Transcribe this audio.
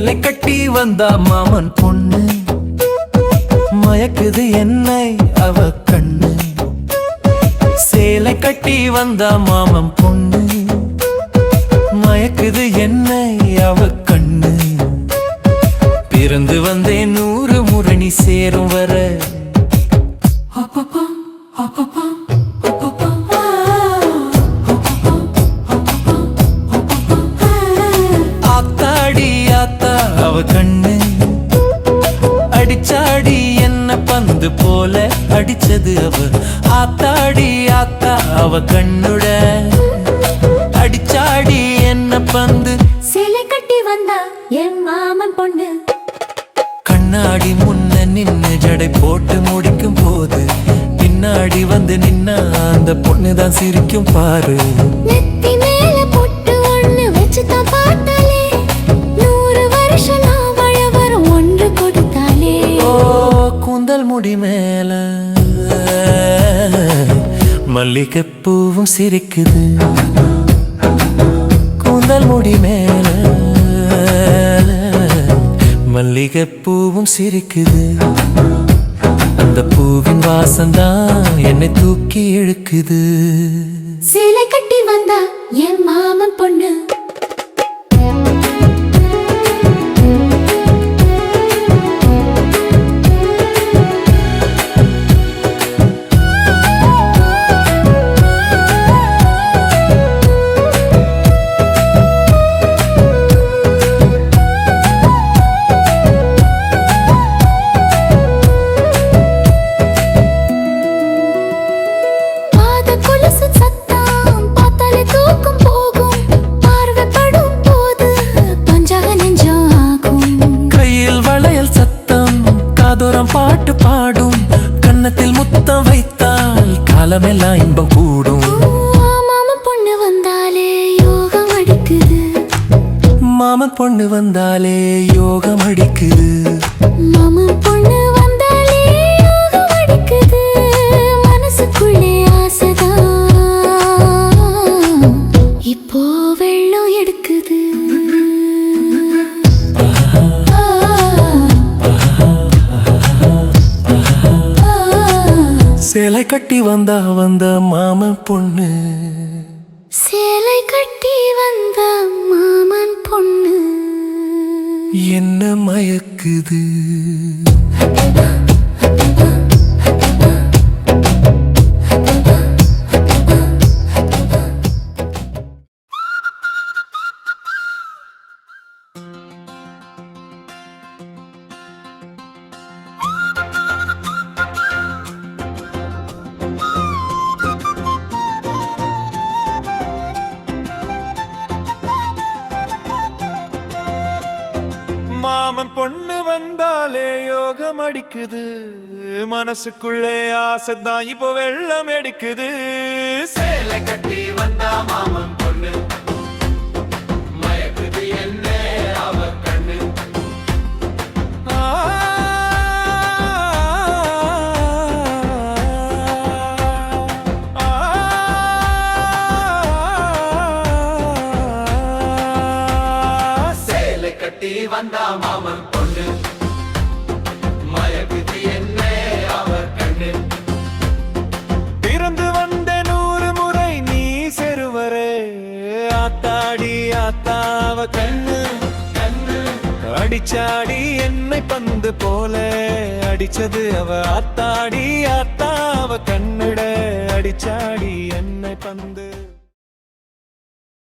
சேலை கட்டி வந்தா மாமன் பொண்ணு, மயக்குது என்னை அவ கண்ணு. சேலை கட்டி வந்தா மாமன் பொண்ணு, மயக்குது என்னை அவ கண்ணு. பிறந்து வந்தேன் 100 முறை நீ சேரும் வர. ஆத்தாடி ஆத்தா அவ கண்ணு, அடிச்சாடி என்ன பந்து போல அடிச்சது அவ. ஆத்தாடி ஆத்தா அவ கண்ணுட, அடிச்சாடி என்ன பந்து. சேலை கட்டி வந்தா என் மாமன் பொண்ணு, கண்ணாடி முன்ன நின்னு ஜடை போட்டு முடிக்கும் போது பின்னாடி வந்து நின்னா அந்த பொண்ணுதான் சிரிக்கும் பாரு. நெத்தி மேல பொட்டு ஒண்ணு வச்சுதான் பார்த்தாலே, 100 வருஷம் நான் வாழ வரும் ஒன்று கொடுத்தாலே. ஓ கூந்தல் முடி மேல மல்லிகைப்பூவும் சிரிக்குது. கூந்தல் முடி மேல மல்லிகைப்பூவும் சிரிக்குது. அந்த பூவின் வாசம்தான் என்னை தூக்கி இழுக்குது. சேலை கட்டி வந்தா என் மாமன் பொண்ணு, பாட்டு பாடும், கன்னத்தில் முத்தம் வைத்தால் காலமெல்லாம் இன்பம் கூடும். மாமன் பொண்ணு வந்தாலே யோகம் அடிக்குது, மாமன் பொண்ணு வந்தாலே யோகம் அடிக்குது. மாமன் பொண்ணு வந்தாலே யோகம் அடிக்குது. மனசுக்குள்ளே ஆசைதான் இப்போ வெள்ளம் எடுக்குது. சேலை கட்டி வந்தா மாமன் பொண்ணு, சேலை கட்டி வந்த மாமன் பொண்ணு என்ன மயக்குது. மாமன் பொண்ணு வந்தாலே யோகம் அடிக்குது. மனசுக்குள்ளே ஆசைதான் இப்போ வெள்ளம் எடுக்குது. சேலை கட்டி வந்தா மாமன் பொண்ணு, மயக்குது என்ன அவ கண்ணு. சேலை கட்டி வந்தா மாமன் பொண்ணு, மயக்குது என்ன அவ கண்ணு. பிறந்து வந்த 100 முறை நீ செருவரே. ஆத்தாடி ஆத்தா அவ கண்ணு, அடிச்சாடி என்னை பந்து போல அடிச்சது அவ. ஆத்தாடி ஆத்தா அவ கண்ணுட, அடிச்சாடி என்னை பந்து.